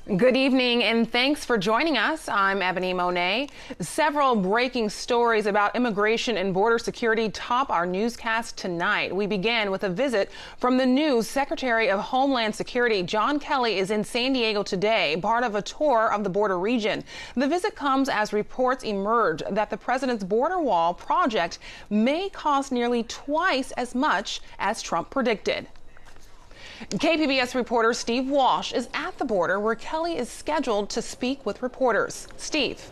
Good evening and thanks for joining us. I'm Ebony Monet. Several breaking stories about immigration and border security top our newscast tonight. We begin with a visit from the new Secretary of Homeland Security. John Kelly is in San Diego today, part of a tour of the border region. The visit comes as reports emerge that the president's border wall project may cost nearly twice as much as Trump predicted. KPBS reporter Steve Walsh is at the border where Kelly is scheduled to speak with reporters. Steve.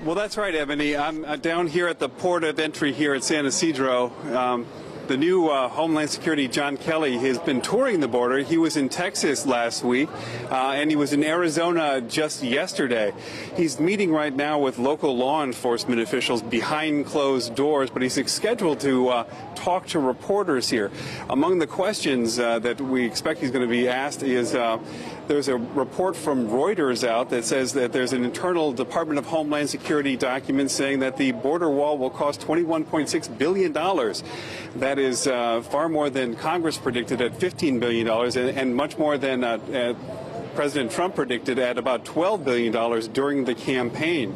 Well, that's right, Ebony. I'm down here at the port of entry here at San Ysidro. The new Homeland Security John Kelly has been touring the border. He was in Texas last week, and he was in Arizona just yesterday. He's meeting right now with local law enforcement officials behind closed doors, but he's scheduled to talk to reporters here. Among the questions that we expect he's going to be asked is there's a report from Reuters out that says that there's an internal Department of Homeland Security document saying that the border wall will cost $21.6 billion. That is far more than Congress predicted at $15 billion and much more than President Trump predicted at about $12 billion during the campaign.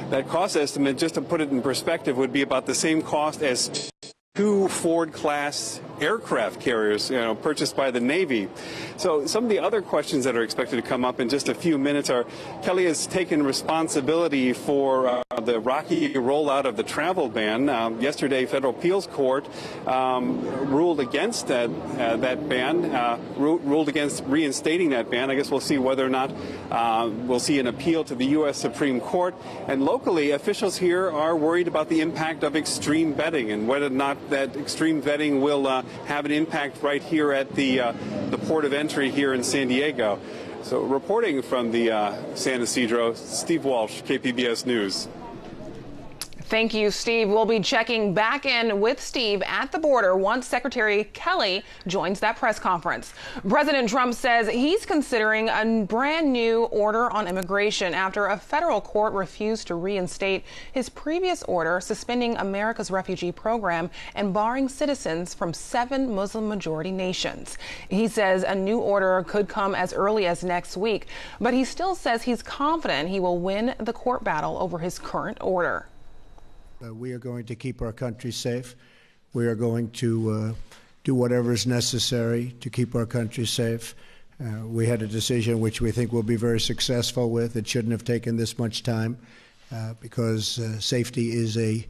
That cost estimate, just to put it in perspective, would be about the same cost as two Ford-class aircraft carriers, purchased by the Navy. So some of the other questions that are expected to come up in just a few minutes are, Kelly has taken responsibility for the rocky rollout of the travel ban. Yesterday, federal appeals court ruled against that ban, ruled against reinstating that ban. I guess we'll see whether or not we'll see an appeal to the U.S. Supreme Court. And locally, officials here are worried about the impact of extreme vetting and whether or not that extreme vetting will have an impact right here at the port of entry here in San Diego. So reporting from the San Ysidro, Steve Walsh, KPBS News. Thank you, Steve. We'll be checking back in with Steve at the border once Secretary Kelly joins that press conference. President Trump says he's considering a brand new order on immigration after a federal court refused to reinstate his previous order suspending America's refugee program and barring citizens from 7 Muslim-majority nations. He says a new order could come as early as next week, but he still says he's confident he will win the court battle over his current order. We are going to keep our country safe. We are going to do whatever is necessary to keep our country safe. We had a decision which we think we'll be very successful with. It shouldn't have taken this much time because safety is a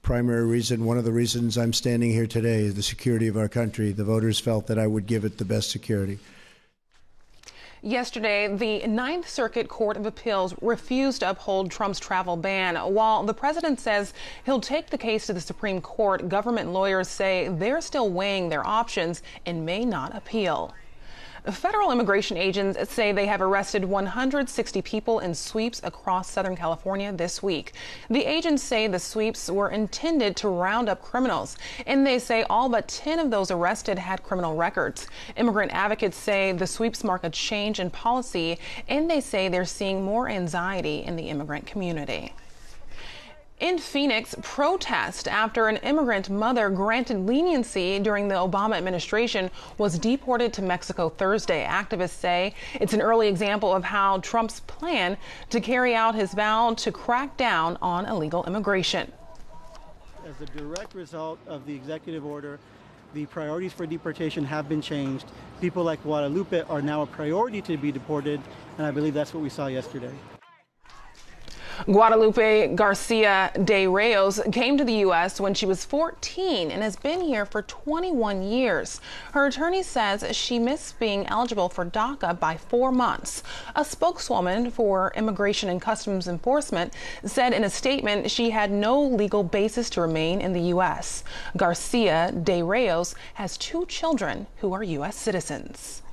primary reason. One of the reasons I'm standing here today is the security of our country. The voters felt that I would give it the best security. Yesterday, the Ninth Circuit Court of Appeals refused to uphold Trump's travel ban. While the president says he'll take the case to the Supreme Court, government lawyers say they're still weighing their options and may not appeal. Federal immigration agents say they have arrested 160 people in sweeps across Southern California this week. The agents say the sweeps were intended to round up criminals, and they say all but 10 of those arrested had criminal records. Immigrant advocates say the sweeps mark a change in policy, and they say they're seeing more anxiety in the immigrant community. In Phoenix, protest after an immigrant mother granted leniency during the Obama administration was deported to Mexico Thursday. Activists say it's an early example of how Trump's plan to carry out his vow to crack down on illegal immigration. As a direct result of the executive order, the priorities for deportation have been changed. People like Guadalupe are now a priority to be deported, and I believe that's what we saw yesterday. Guadalupe Garcia de Reyes came to the U.S. when she was 14 and has been here for 21 years. Her attorney says she missed being eligible for DACA by 4 months. A spokeswoman for Immigration and Customs Enforcement said in a statement she had no legal basis to remain in the U.S. Garcia de Reyes has 2 children who are U.S. citizens.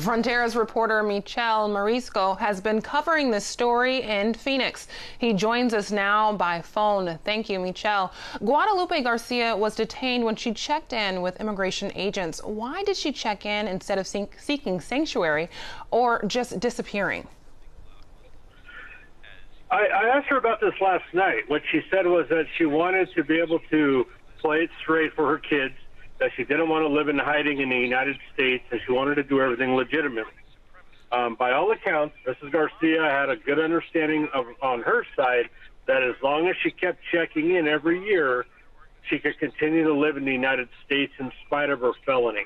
Frontiera's reporter Michelle Marisco has been covering this story in Phoenix. He joins us now by phone. Thank you, Michelle. Guadalupe Garcia was detained when she checked in with immigration agents. Why did she check in instead of seeking sanctuary or just disappearing? I asked her about this last night. What she said was that she wanted to be able to play it straight for her kids, that she didn't want to live in hiding in the United States, and she wanted to do everything legitimately. By all accounts, Mrs. Garcia had a good understanding on her side that as long as she kept checking in every year, she could continue to live in the United States in spite of her felony.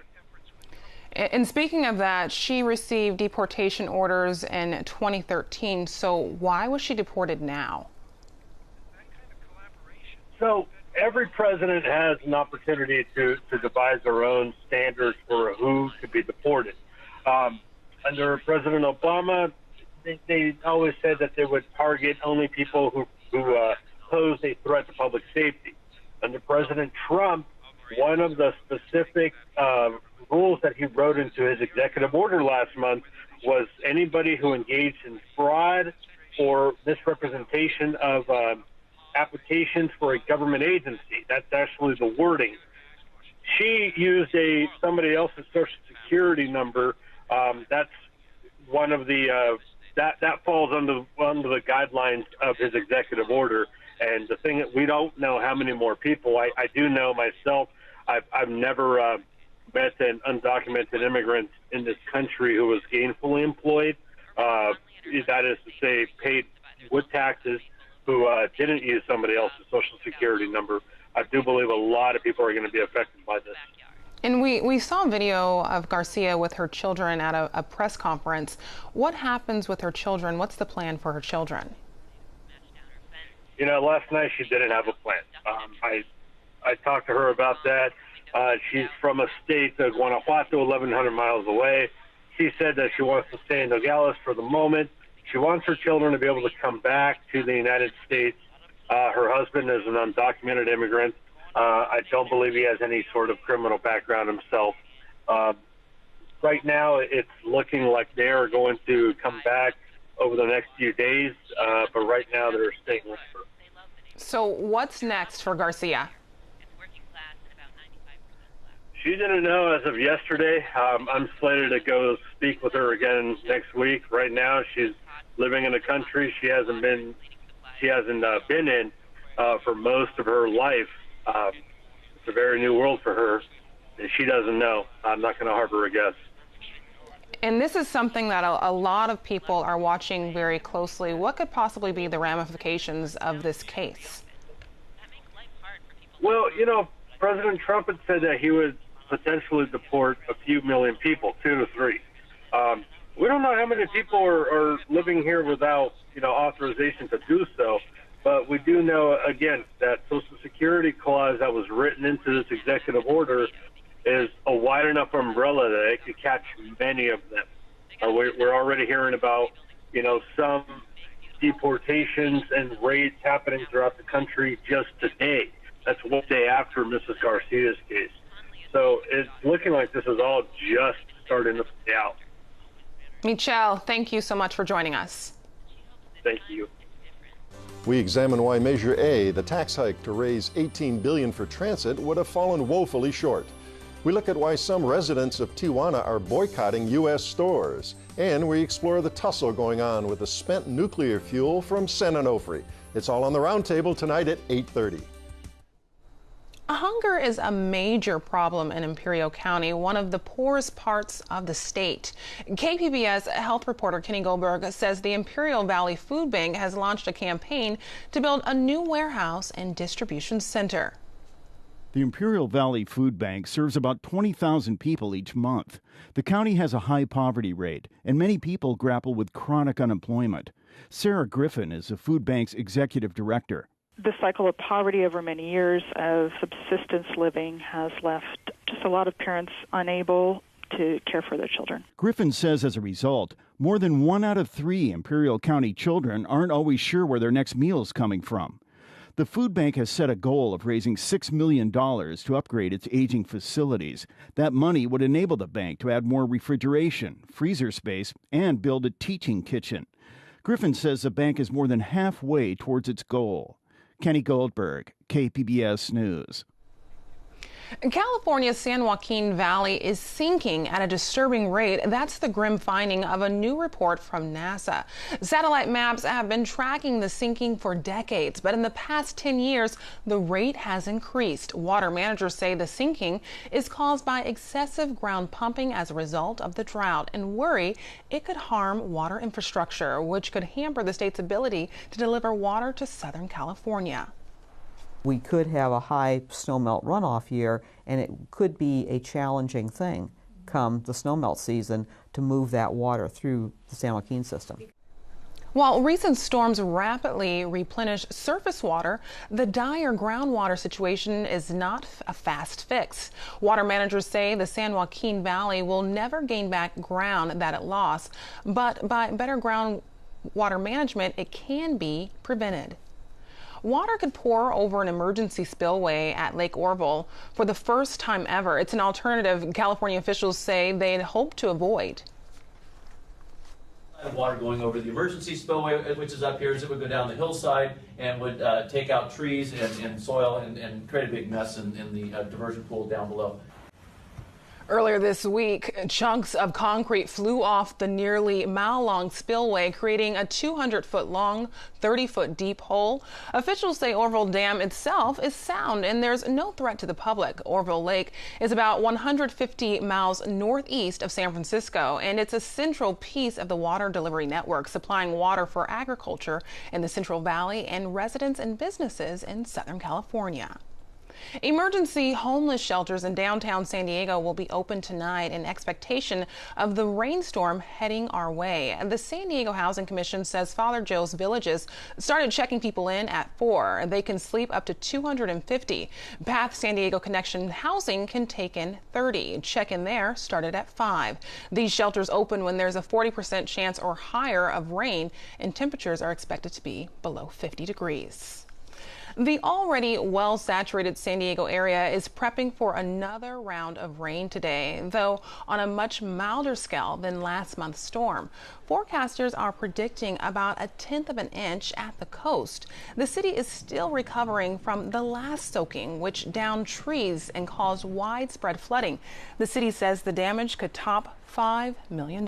And speaking of that, she received deportation orders in 2013. So why was she deported now? So every president has an opportunity to devise their own standards for who could be deported. Under President Obama, they always said that they would target only people who pose a threat to public safety. Under President Trump, one of the specific rules that he wrote into his executive order last month was anybody who engaged in fraud or misrepresentation of applications for a government agency. That's actually the wording. She used somebody else's Social Security number. That's one of the that falls under the guidelines of his executive order. And the thing that we don't know how many more people. I do know myself. I've never met an undocumented immigrant in this country who was gainfully employed. That is to say, paid with taxes, who didn't use somebody else's Social Security number. I do believe a lot of people are going to be affected by this. And we saw a video of Garcia with her children at a press conference. What happens with her children? What's the plan for her children? You know, last night she didn't have a plan. I talked to her about that. She's from a state of Guanajuato, 1,100 miles away. She said that she wants to stay in Nogales for the moment. She wants her children to be able to come back to the United States. Her husband is an undocumented immigrant. I don't believe he has any sort of criminal background himself. Right now, it's looking like they are going to come back over the next few days, but right now they're staying with her. So what's next for Garcia? She didn't know as of yesterday. I'm slated to go speak with her again next week. Right now, she's living in a country she hasn't been in for most of her life. It's a very new world for her, and she doesn't know. I'm not going to harbor a guess. And this is something that a lot of people are watching very closely. What could possibly be the ramifications of this case? Well, you know, President Trump had said that he would potentially deport a few million people, 2 to 3. We don't know how many people are living here without, authorization to do so. But we do know, again, that Social Security clause that was written into this executive order is a wide enough umbrella that it could catch many of them. We're already hearing about, some deportations and raids happening throughout the country just today. That's one day after Mrs. Garcia's case. So it's looking like this is all just starting to play out. Michelle, thank you so much for joining us. Thank you. We examine why Measure A, the tax hike to raise $18 billion for transit, would have fallen woefully short. We look at why some residents of Tijuana are boycotting U.S. stores. And we explore the tussle going on with the spent nuclear fuel from San Onofre. It's all on the roundtable tonight at 8:30. Hunger is a major problem in Imperial County, one of the poorest parts of the state. KPBS health reporter Kenny Goldberg says the Imperial Valley Food Bank has launched a campaign to build a new warehouse and distribution center. The Imperial Valley Food Bank serves about 20,000 people each month. The county has a high poverty rate, and many people grapple with chronic unemployment. Sarah Griffin is the food bank's executive director. The cycle of poverty over many years of subsistence living has left just a lot of parents unable to care for their children. Griffin says as a result, more than 1 out of 3 Imperial County children aren't always sure where their next meal is coming from. The food bank has set a goal of raising $6 million to upgrade its aging facilities. That money would enable the bank to add more refrigeration, freezer space, and build a teaching kitchen. Griffin says the bank is more than halfway towards its goal. Kenny Goldberg, KPBS News. California's San Joaquin Valley is sinking at a disturbing rate. That's the grim finding of a new report from NASA. Satellite maps have been tracking the sinking for decades, but in the past 10 years, the rate has increased. Water managers say the sinking is caused by excessive ground pumping as a result of the drought and worry it could harm water infrastructure, which could hamper the state's ability to deliver water to Southern California. We could have a high snowmelt runoff year, and it could be a challenging thing come the snowmelt season to move that water through the San Joaquin system. While recent storms rapidly replenish surface water, the dire groundwater situation is not a fast fix. Water managers say the San Joaquin Valley will never gain back ground that it lost, but by better groundwater management, it can be prevented. Water could pour over an emergency spillway at Lake Oroville for the first time ever. It's an alternative California officials say they'd hope to avoid. Water going over the emergency spillway, which is up here, as it would go down the hillside and would take out trees and soil and create a big mess in the diversion pool down below. Earlier this week, chunks of concrete flew off the nearly mile-long spillway, creating a 200-foot long, 30-foot deep hole. Officials say Oroville Dam itself is sound and there's no threat to the public. Oroville Lake is about 150 miles northeast of San Francisco, and it's a central piece of the water delivery network, supplying water for agriculture in the Central Valley and residents and businesses in Southern California. Emergency homeless shelters in downtown San Diego will be open tonight in expectation of the rainstorm heading our way. The San Diego Housing Commission says Father Joe's Villages started checking people in at 4. They can sleep up to 250. Path San Diego Connection Housing can take in 30. Check-in there started at 5. These shelters open when there's a 40% chance or higher of rain, and temperatures are expected to be below 50 degrees. The already well-saturated San Diego area is prepping for another round of rain today, though on a much milder scale than last month's storm. Forecasters are predicting about 1/10 of an inch at the coast. The city is still recovering from the last soaking, which downed trees and caused widespread flooding. The city says the damage could top $5 million.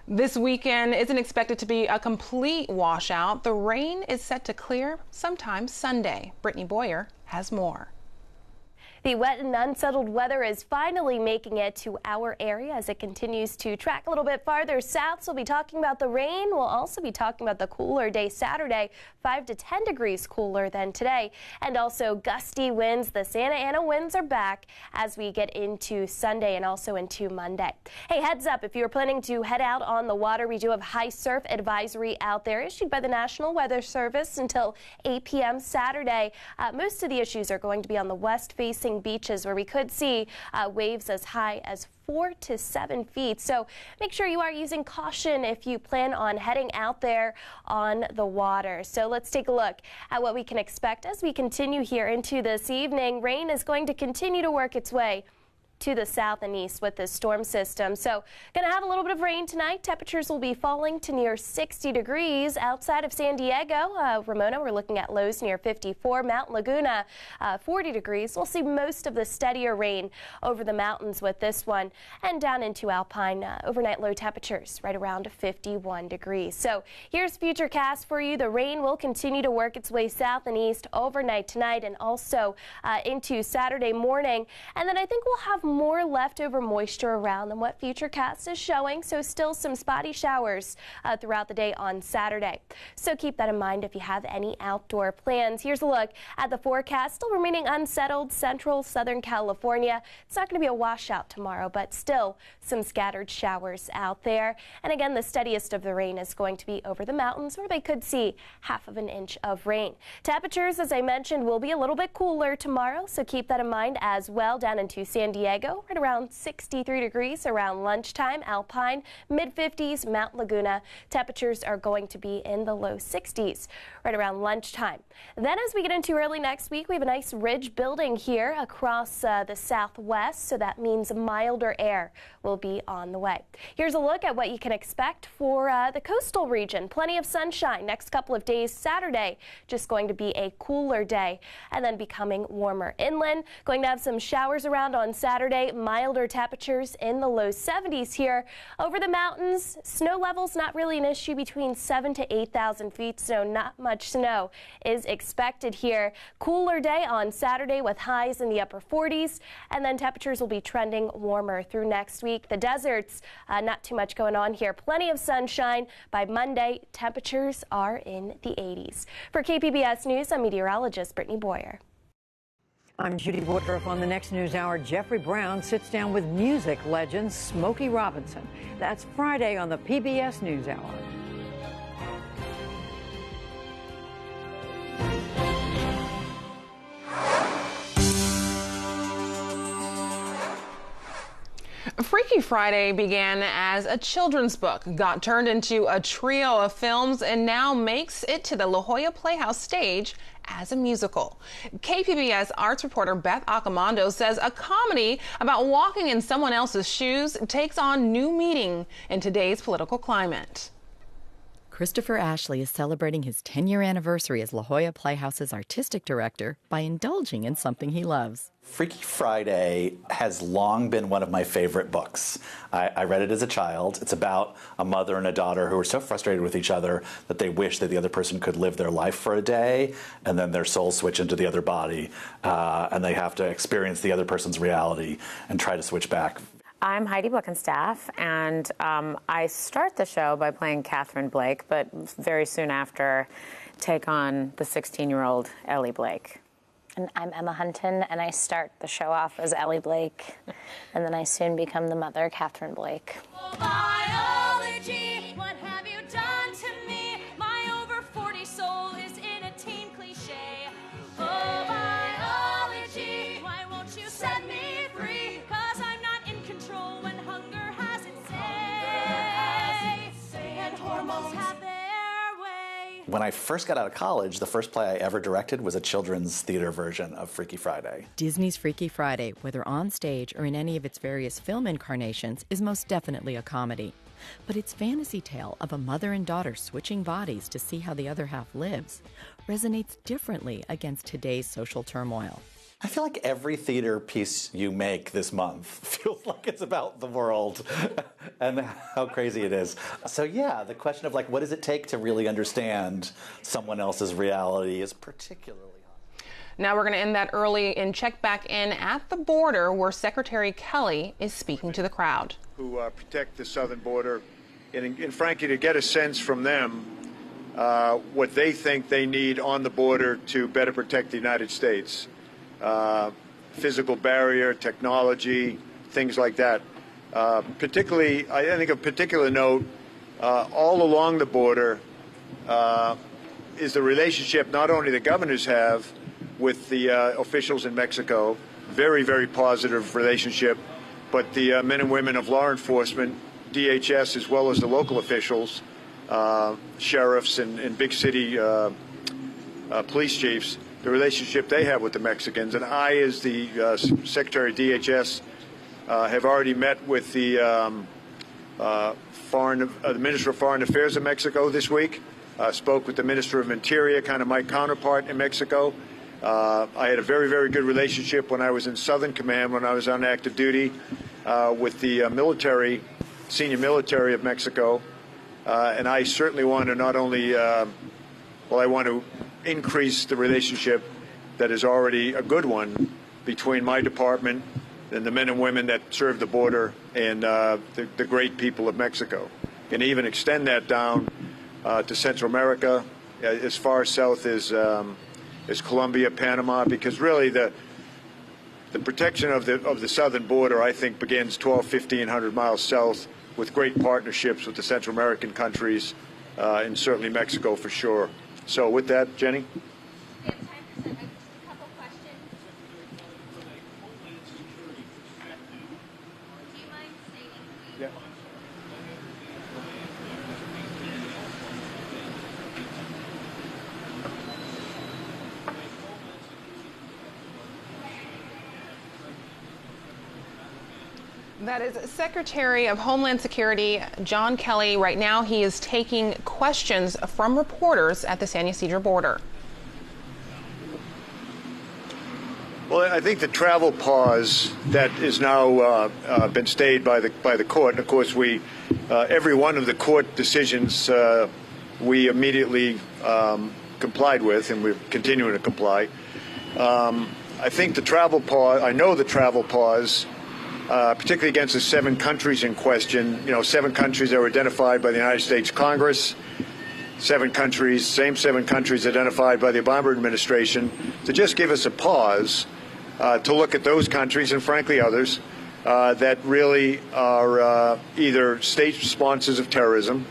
This weekend isn't expected to be a complete washout. The rain is set to clear sometime Sunday. Brittany Boyer has more. The wet and unsettled weather is finally making it to our area as it continues to track a little bit farther south. So we'll be talking about the rain. We'll also be talking about the cooler day Saturday, 5 to 10 degrees cooler than today. And also gusty winds. The Santa Ana winds are back as we get into Sunday and also into Monday. Hey, heads up, if you're planning to head out on the water, we do have high surf advisory out there issued by the National Weather Service until 8 p.m. Saturday. Most of the issues are going to be on the west-facing beaches where we could see waves as high as 4 to 7 feet. So make sure you are using caution if you plan on heading out there on the water. So let's take a look at what we can expect as we continue here into this evening. Rain is going to continue to work its way to the south and east with this storm system. So going to have a little bit of rain tonight. Temperatures will be falling to near 60 degrees outside of San Diego. Ramona, we're looking at lows near 54. Mount Laguna, 40 degrees. We'll see most of the steadier rain over the mountains with this one, and down into Alpine, overnight low temperatures right around 51 degrees. So here's Futurecast for you. The rain will continue to work its way south and east overnight tonight and also into Saturday morning. And then I think we'll have more leftover moisture around than what Futurecast is showing, so still some spotty showers throughout the day on Saturday. So keep that in mind if you have any outdoor plans. Here's a look at the forecast. Still remaining unsettled central Southern California. It's not going to be a washout tomorrow, but still some scattered showers out there. And again, the steadiest of the rain is going to be over the mountains where they could see 1/2 of an inch of rain. Temperatures, as I mentioned, will be a little bit cooler tomorrow, so keep that in mind as well. Down into San Diego, Diego, right around 63 degrees around lunchtime. Alpine, mid-50s. Mount Laguna, temperatures are going to be in the low 60s right around lunchtime. Then as we get into early next week, we have a nice ridge building here across the southwest, so that means milder air will be on the way. Here's a look at what you can expect for the coastal region. Plenty of sunshine next couple of days. Saturday, just going to be a cooler day and then becoming warmer inland. Going to have some showers around on Saturday. Milder temperatures in the low 70s here. Over the mountains, snow levels not really an issue, between 7,000 to 8,000 feet, so not much snow is expected here. Cooler day on Saturday with highs in the upper 40s, and then temperatures will be trending warmer through next week. The deserts, not too much going on here. Plenty of sunshine. By Monday, temperatures are in the 80s. For KPBS News, I'm meteorologist Brittany Boyer. I'm Judy Woodruff. On the next News Hour, Jeffrey Brown sits down with music legend Smokey Robinson. That's Friday on the PBS News Hour. Freaky Friday began as a children's book, got turned into a trio of films, and now makes it to the La Jolla Playhouse stage as a musical. KPBS arts reporter Beth Accomando says a comedy about walking in someone else's shoes takes on new meaning in today's political climate. Christopher Ashley is celebrating his 10-year anniversary as La Jolla Playhouse's artistic director by indulging in something he loves. Freaky Friday has long been one of my favorite books. I read it as a child. It's about a mother and a daughter who are so frustrated with each other that they wish that the other person could live their life for a day, and then their souls switch into the other body, and they have to experience the other person's reality and try to switch back. I'm Heidi Blickenstaff, and I start the show by playing Catherine Blake, but very soon after take on the 16-year-old Ellie Blake. And I'm Emma Hunton, and I start the show off as Ellie Blake, and then I soon become the mother, Catherine Blake. Biology, what have you done to me? My over 40 soul is in a teen cliche. Oh, biology, why won't you set me free? 'Cause I'm not in control when hunger has its say, and hormones have their way. When I first got out of college, the first play I ever directed was a children's theater version of Freaky Friday. Disney's Freaky Friday, whether on stage or in any of its various film incarnations, is most definitely a comedy. But its fantasy tale of a mother and daughter switching bodies to see how the other half lives resonates differently against today's social turmoil. I feel like every theater piece you make this month feels like it's about the world and how crazy it is. So yeah, the question of like, what does it take to really understand someone else's reality is particularly hard. Now we're going to end that early and check back in at the border where Secretary Kelly is speaking to the crowd. Who protect the southern border and frankly to get a sense from them what they think they need on the border to better protect the United States. Physical barrier, technology, things like that. Particularly, I think of particular note, all along the border is the relationship not only the governors have with the officials in Mexico, very, very positive relationship, but the men and women of law enforcement, DHS, as well as the local officials, sheriffs and big city police chiefs, the relationship they have with the Mexicans. And I, as the Secretary of DHS, have already met with the Minister of Foreign Affairs of Mexico this week. Spoke with the Minister of Interior, kind of my counterpart in Mexico. I had a very, very good relationship when I was in Southern Command, when I was on active duty, with the military, senior military of Mexico. And I certainly want to not only, I want to increase the relationship that is already a good one between my department and the men and women that serve the border and the great people of Mexico. And even extend that down to Central America, as far south as Colombia, Panama, because really the protection of the southern border, I think, begins 1,500 miles south with great partnerships with the Central American countries and certainly Mexico for sure. So with that, Jenny? We have time for a couple questions. Yeah. That is Secretary of Homeland Security John Kelly. Right now, he is taking questions from reporters at the San Ysidro border. Well, I think the travel pause that is now been stayed by the court, and of course we, every one of the court decisions we immediately complied with, and we're continuing to comply. I think the travel pause, I know the travel pause, particularly against the 7 countries in question, 7 countries that were identified by the United States Congress, 7 countries, same 7 countries identified by the Obama administration, to just give us a pause to look at those countries and frankly others that really are either state sponsors of terrorism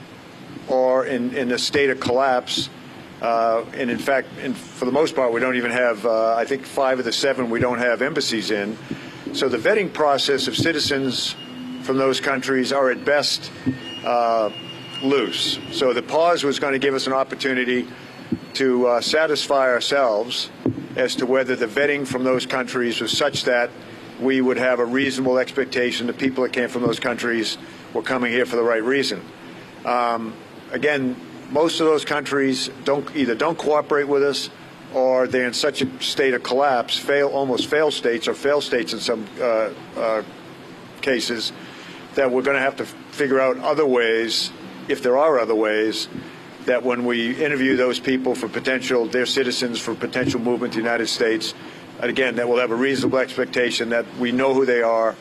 or in a state of collapse. And in fact, for the most part, we don't even have, I think 5 of the 7 we don't have embassies in. So the vetting process of citizens from those countries are at best loose. So the pause was going to give us an opportunity to satisfy ourselves as to whether the vetting from those countries was such that we would have a reasonable expectation that people that came from those countries were coming here for the right reason. Again, most of those countries either don't cooperate with us, or they're in such a state of collapse, almost fail states, or fail states in some cases, that we're going to have to figure out other ways, if there are other ways, that when we interview those people for their citizens for potential movement to the United States, and again, that we'll have a reasonable expectation that we know who they are,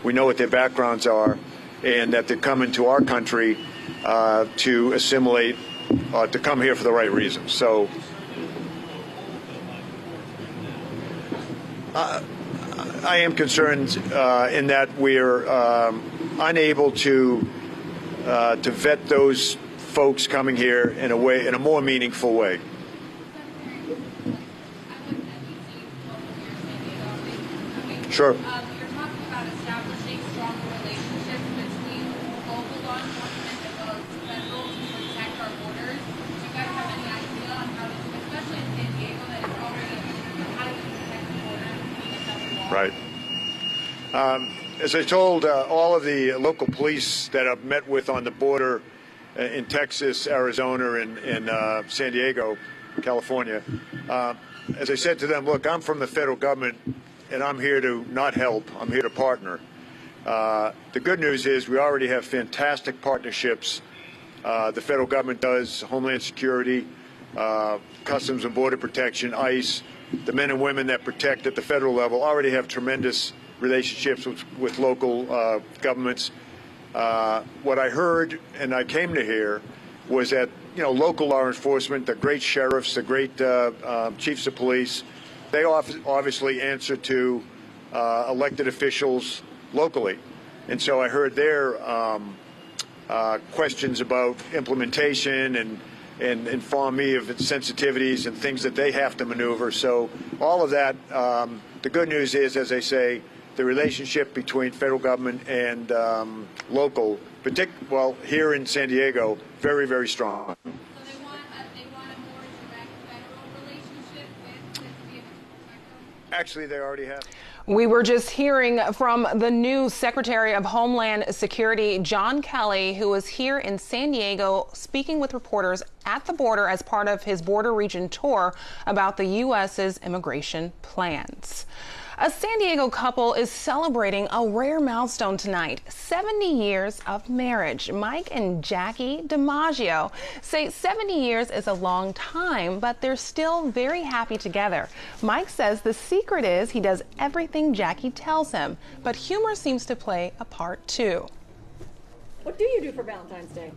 we know what their backgrounds are, and that they're coming to our country to assimilate, to come here for the right reasons. So I am concerned in that we're unable to vet those folks coming here in a more meaningful way. Sure. You're talking about establishing stronger relationships between local law enforcement as well as federal to protect our borders. Do you guys have any idea on how to, especially in San Diego, that is already how to protect the border? Right. As I told all of the local police that I've met with on the border in Texas, Arizona, and San Diego, California, as I said to them, look, I'm from the federal government, and I'm here to not help. I'm here to partner. The good news is we already have fantastic partnerships. The federal government does, Homeland Security, Customs and Border Protection, ICE. The men and women that protect at the federal level already have tremendous relationships with local governments. What I heard and I came to hear was that local law enforcement, the great sheriffs, the great chiefs of police, they obviously answer to elected officials locally. And so I heard their questions about implementation and inform me of its sensitivities and things that they have to maneuver. So all of that, the good news is, as I say, the relationship between federal government and local, well, here in San Diego, very, very strong. So they want a more direct federal relationship with the Actually, they already have. We were just hearing from the new Secretary of Homeland Security, John Kelly, who was here in San Diego speaking with reporters at the border as part of his border region tour about the U.S.'s immigration plans. A San Diego couple is celebrating a rare milestone tonight, 70 years of marriage. Mike and Jackie DiMaggio say 70 years is a long time, but they're still very happy together. Mike says the secret is he does everything Jackie tells him, but humor seems to play a part too. What do you do for Valentine's Day?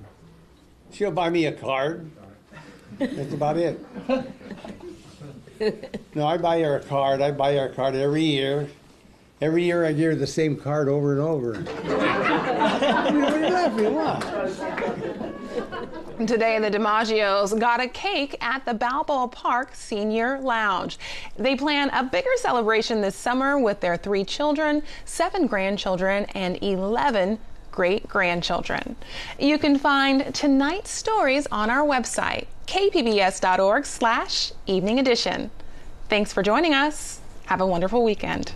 She'll buy me a card. That's about it. No, I buy her a card. I buy her a card every year. Every year I give her the same card over and over. What are you laughing at? Today, the DiMaggios got a cake at the Balboa Park Senior Lounge. They plan a bigger celebration this summer with their 3 children, 7 grandchildren, and 11 great-grandchildren. You can find tonight's stories on our website, kpbs.org/evening edition. Thanks for joining us. Have a wonderful weekend.